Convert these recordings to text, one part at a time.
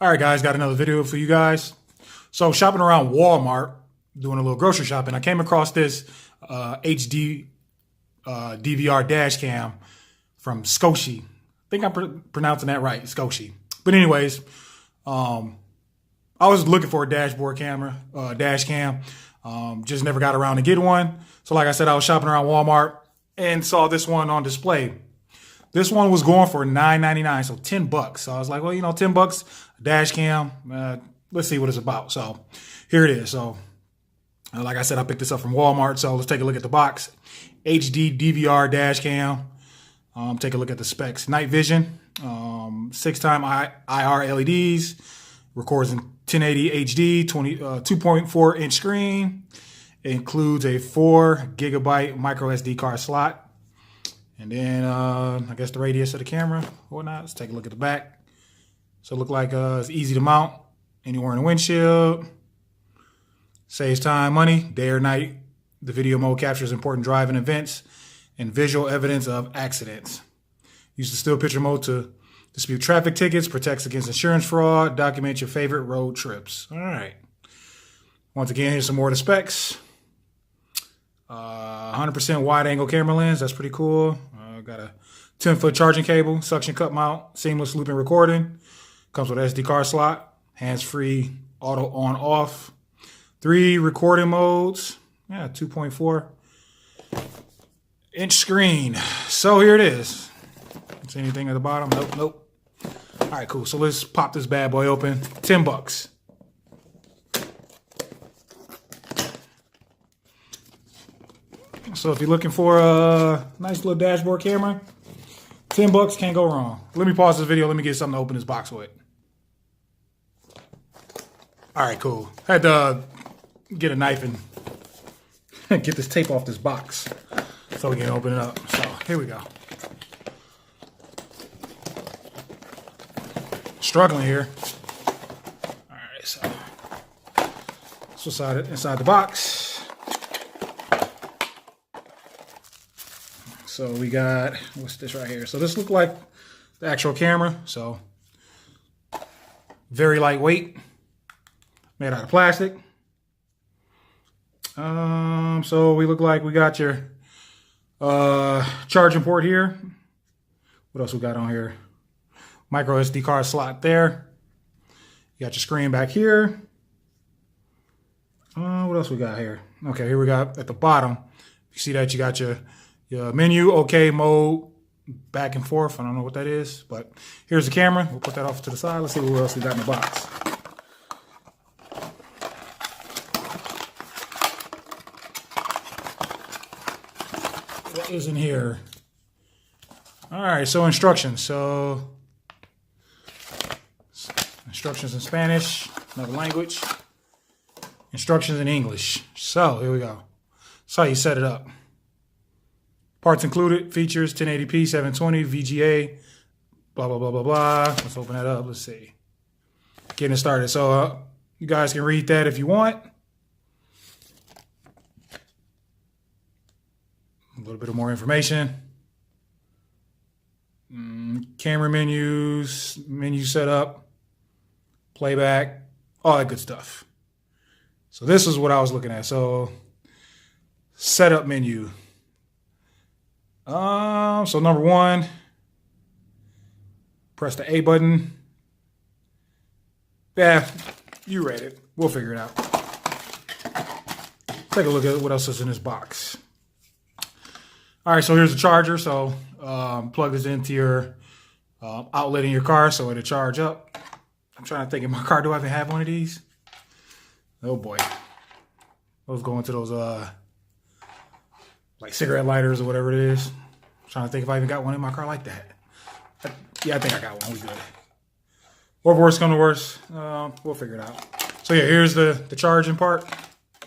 All right, guys, got another video for you guys. So shopping around Walmart, doing a little grocery shopping, I came across this HD DVR dash cam from Scotia. I think I'm pronouncing that right, Scotia. But anyways, I was looking for a dashboard camera, dash cam. Just never got around to get one. So like I said, I was shopping around Walmart and saw this one on display. This one was going for $9.99, so $10. So I was like, well, you know, $10, dash cam. Let's see what it's about. So here it is. So like I said, I picked this up from Walmart. So let's take a look at the box. HD DVR dash cam. Take a look at the specs. Night vision, 6x IR LEDs, records in 1080 HD, 2.4 inch screen. It includes a 4 GB micro SD card slot. And then I guess the radius of the camera, whatnot. Let's take a look at the back. So it look like it's easy to mount anywhere in the windshield. Saves time, money, day or night. The video mode captures important driving events and visual evidence of accidents. Use the still picture mode to dispute traffic tickets, protects against insurance fraud, document your favorite road trips. All right. Once again, here's some more of the specs. 100% wide angle camera lens. That's pretty cool. Got a 10-foot charging cable, suction cup mount, seamless looping recording. Comes with SD card slot, hands-free, auto on off. 3 recording modes. Yeah, 2.4 inch screen. So here it is. See anything at the bottom? Nope, nope. All right, cool. So let's pop this bad boy open. $10. So if you're looking for a nice little dashboard camera, $10 can't go wrong. Let me pause this video. Let me get something to open this box with. All right, cool. Had to get a knife and get this tape off this box so we can open it up. So here we go. Struggling here. All right, so that's what's inside the box. So we got, what's this right here? So this looked like the actual camera. So very lightweight, made out of plastic. So we look like we got your charging port here. What else we got on here? Micro SD card slot there. You got your screen back here. What else we got here? Okay, here we got at the bottom. You see that you got your menu, okay, mode, back and forth. I don't know what that is, but here's the camera. We'll put that off to the side. Let's see what else we got in the box. What is in here? All right, so instructions. So instructions in Spanish, another language. Instructions in English. So here we go. That's how you set it up. Parts included, features, 1080p, 720, VGA, blah, blah, blah, blah, blah. Let's open that up. Let's see. Getting it started. So you guys can read that if you want. A little bit of more information. Camera menus, menu setup, playback, all that good stuff. So this is what I was looking at. So setup menu. So number 1, press the A button. Yeah, you read it. We'll figure it out. Take a look at what else is in this box. All right, so here's the charger. So plug this into your outlet in your car so it'll charge up. I'm trying to think in my car, do I even have one of these? Oh boy. Those go into those like cigarette lighters or whatever it is. I'm trying to think if I even got one in my car like that. Yeah, I think I got one. We good. Or worse come to worse, we'll figure it out. So yeah, here's the charging part,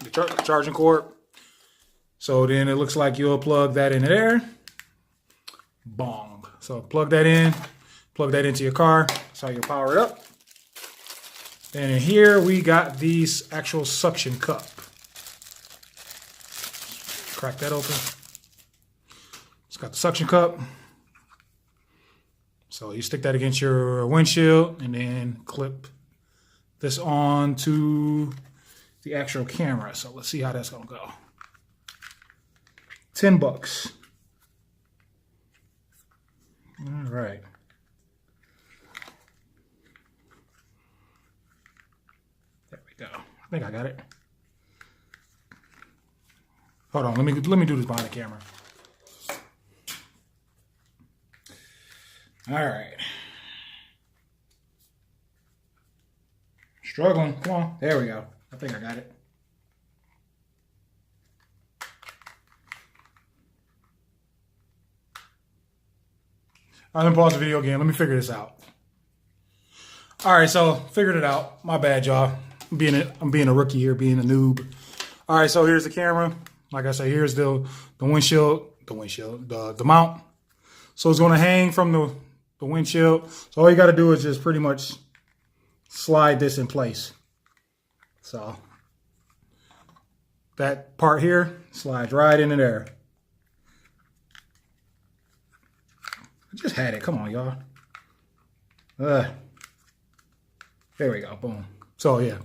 the charging cord. So then it looks like you'll plug that in there. Bong. So plug that into your car. That's how you power it up. And in here we got these actual suction cup. Crack that open. It's got the suction cup. So you stick that against your windshield and then clip this on to the actual camera. So let's see how that's gonna go. $10. All right. There we go. I think I got it. Hold on, let me do this behind the camera. All right. Struggling. Come on. There we go. I think I got it. All right, let me pause the video again. Let me figure this out. All right, so figured it out. My bad, y'all. I'm being a rookie here, being a noob. All right, so here's the camera. Like I said, here's the windshield, the mount. So it's gonna hang from the windshield. So all you gotta do is just pretty much slide this in place. So that part here slides right into there. I just had it. Come on, y'all. There we go. Boom. So yeah.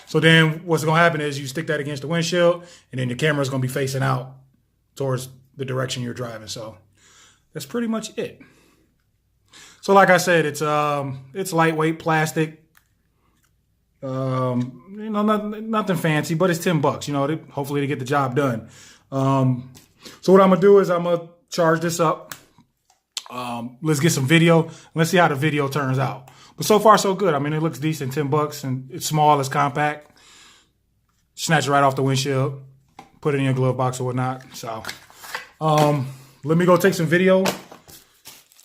So then what's going to happen is you stick that against the windshield, and then the camera is going to be facing out towards the direction you're driving. So that's pretty much it. So like I said, it's lightweight plastic. You know, nothing fancy, but it's $10. You know, hopefully to get the job done. So what I'm gonna do is I'm gonna charge this up. Let's get some video. Let's see how the video turns out. But so far, so good. I mean, it looks decent, $10, and it's small, it's compact. Snatch it right off the windshield, put it in your glove box or whatnot. So, let me go take some video,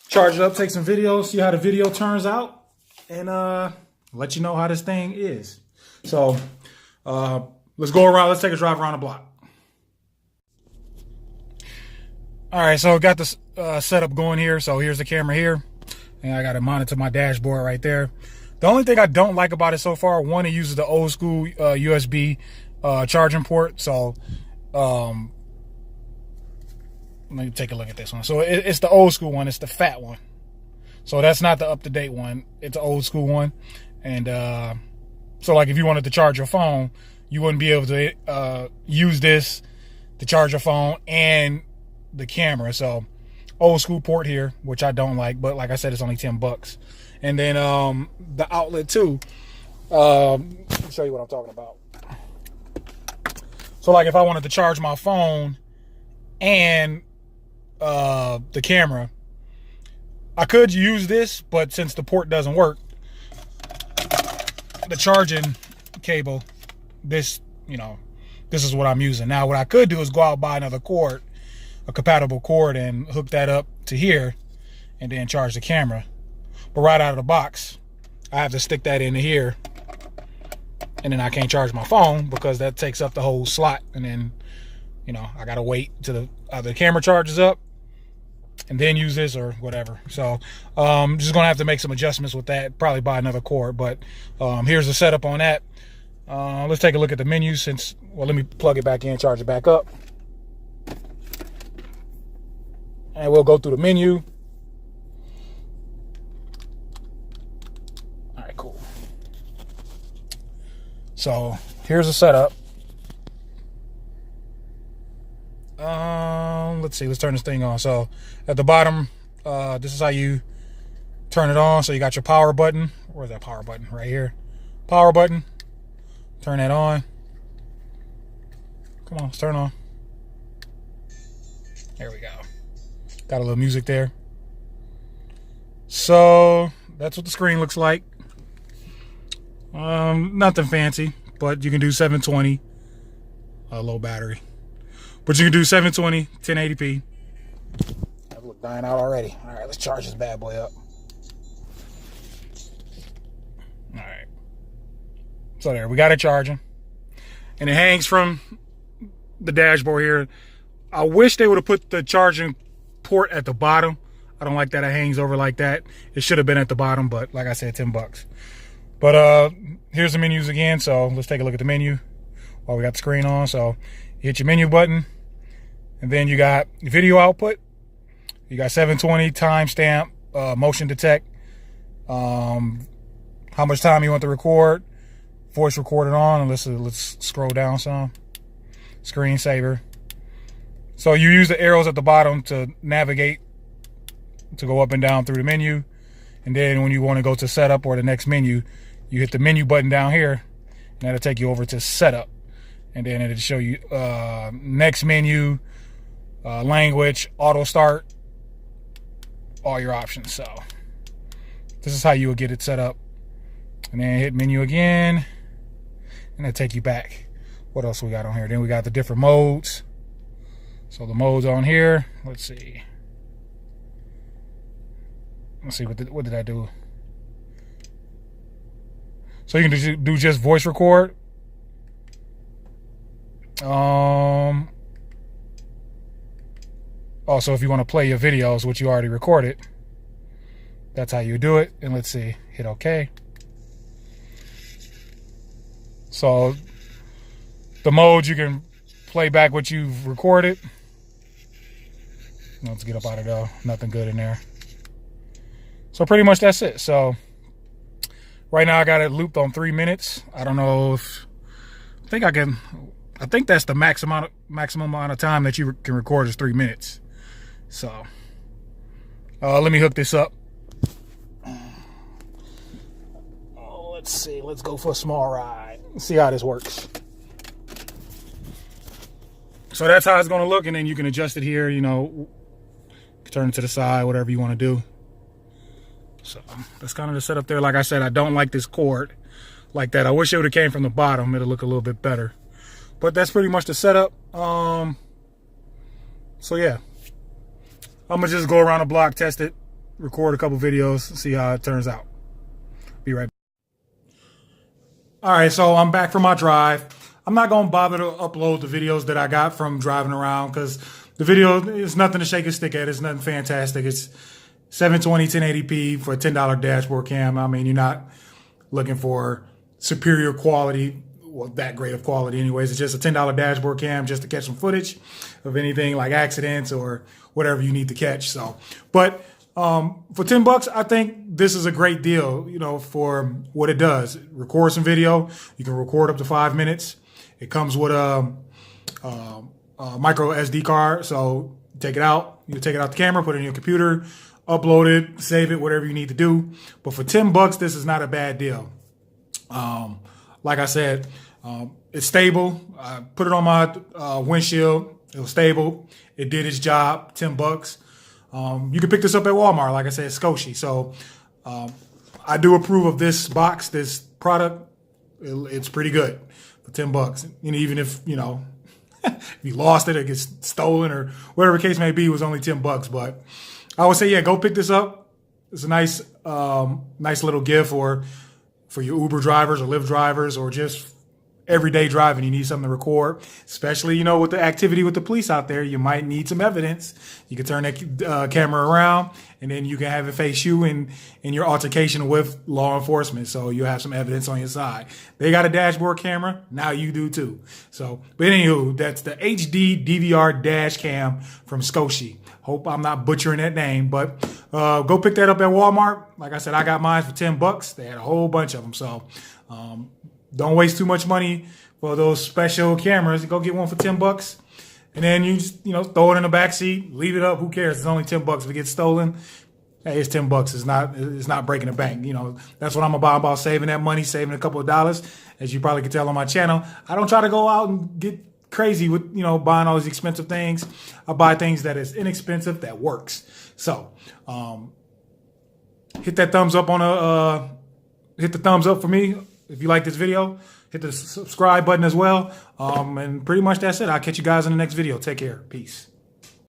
charge it up, take some video, see how the video turns out, and let you know how this thing is. So, let's go around. Let's take a drive around the block. All right, so I got this setup going here. So here's the camera here. And I got it mounted to my dashboard right there. The only thing I don't like about it so far, one, it uses the old school USB charging port. So let me take a look at this one. So it's the old school one. It's the fat one. So that's not the up-to-date one. It's an old school one. And so like if you wanted to charge your phone, you wouldn't be able to use this to charge your phone and the camera. So old school port here, which I don't like, but like I said, it's only $10. And then the outlet too. Let me show you what I'm talking about. So like if I wanted to charge my phone and the camera, I could use this, but since the port doesn't work, the charging cable, this is what I'm using. Now what I could do is go out and buy another cord, a compatible cord, and hook that up to here and then charge the camera. But right out of the box, I have to stick that into here, and then I can't charge my phone because that takes up the whole slot, and then I gotta wait till the camera charges up and then use this or whatever. So just gonna have to make some adjustments with that, probably buy another cord. But here's the setup on that. Let's take a look at the menu let me plug it back in, charge it back up. And we'll go through the menu. All right, cool. So here's the setup. Let's see. Let's turn this thing on. So at the bottom, this is how you turn it on. So you got your power button. Where's that power button? Right here. Power button. Turn that on. Come on, let's turn on. There we go. Got a little music there. So that's what the screen looks like. Nothing fancy, but you can do 720, low battery. But you can do 720, 1080p. I look dying out already. All right, let's charge this bad boy up. All right. So there, we got it charging. And it hangs from the dashboard here. I wish they would have put the charging port at the bottom. I don't like that it hangs over like that. It should have been at the bottom, but like I said, $10. But here's the menus again. So let's take a look at the menu while we got the screen on. So you hit your menu button, and then you got video output. You got 720, timestamp, motion detect, how much time you want to record, voice recorded on, and let's scroll down some. Screensaver. So you use the arrows at the bottom to navigate, to go up and down through the menu. And then when you want to go to setup or the next menu, you hit the menu button down here, and that'll take you over to setup. And then it'll show you next menu, language, auto start, all your options. So this is how you would get it set up. And then hit menu again, and it'll take you back. What else we got on here? Then we got the different modes. So the modes on here, let's see. Let's see, what did I do? So you can do just voice record. Also, if you want to play your videos, which you already recorded, that's how you do it. And let's see, hit OK. So the modes, you can play back what you've recorded. Let's get up out of there. Nothing good in there. So pretty much that's it. So right now I got it looped on 3 minutes. I don't know if I think that's the maximum amount of time that you can record is 3 minutes. So let me hook this up. Let's see. Let's go for a small ride. See how this works. So that's how it's going to look, and then you can adjust it here, you know, turn it to the side, whatever you want to do. So that's kind of the setup there. Like I said, I don't like this cord like that. I wish it would have came from the bottom. It'll look a little bit better. But that's pretty much the setup. So yeah, I'm going to just go around the block, test it, record a couple videos, see how it turns out. Be right back. All right, so I'm back from my drive. I'm not going to bother to upload the videos that I got from driving around because the video is nothing to shake a stick at. It's nothing fantastic. It's 720, 1080p for a $10 dashboard cam. I mean, you're not looking for superior quality, well, that great of quality anyways. It's just a $10 dashboard cam just to catch some footage of anything like accidents or whatever you need to catch. So, but for 10 bucks, I think this is a great deal, you know, for what it does. Record some video. You can record up to 5 minutes. It comes with a micro SD card, so take it out. You take it out the camera, put it in your computer, upload it, save it, whatever you need to do. But for 10 bucks, this is not a bad deal. Like I said, it's stable. I put it on my windshield. It was stable. It did its job. 10 bucks. You can pick this up at Walmart. Like I said, Scotia. So I do approve of this box, this product. It's pretty good for 10 bucks. You know, even if, you know, if you lost it, it gets stolen or whatever the case may be, it was only 10 bucks. But I would say, yeah, go pick this up. It's a nice, nice little gift for your Uber drivers or Lyft drivers or just everyday driving. You need something to record, especially, you know, with the activity with the police out there. You might need some evidence. You can turn that camera around, and then you can have it face you in your altercation with law enforcement. So you have some evidence on your side. They got a dashboard camera. Now you do too. So, but anywho, that's the HD DVR dash cam from Scotia. Hope I'm not butchering that name, but go pick that up at Walmart. Like I said, I got mine for 10 bucks. They had a whole bunch of them. So, don't waste too much money for those special cameras. Go get one for 10 bucks. And then you just, you know, throw it in the back seat, leave it up. Who cares? It's only 10 bucks. If it gets stolen, hey, it's 10 bucks. It's not breaking the bank. You know, that's what I'm about saving that money, saving a couple of dollars. As you probably can tell on my channel, I don't try to go out and get crazy with, you know, buying all these expensive things. I buy things that is inexpensive, that works. So, hit that thumbs up hit the thumbs up for me. If you like this video, hit the subscribe button as well. And pretty much that's it. I'll catch you guys in the next video. Take care. Peace.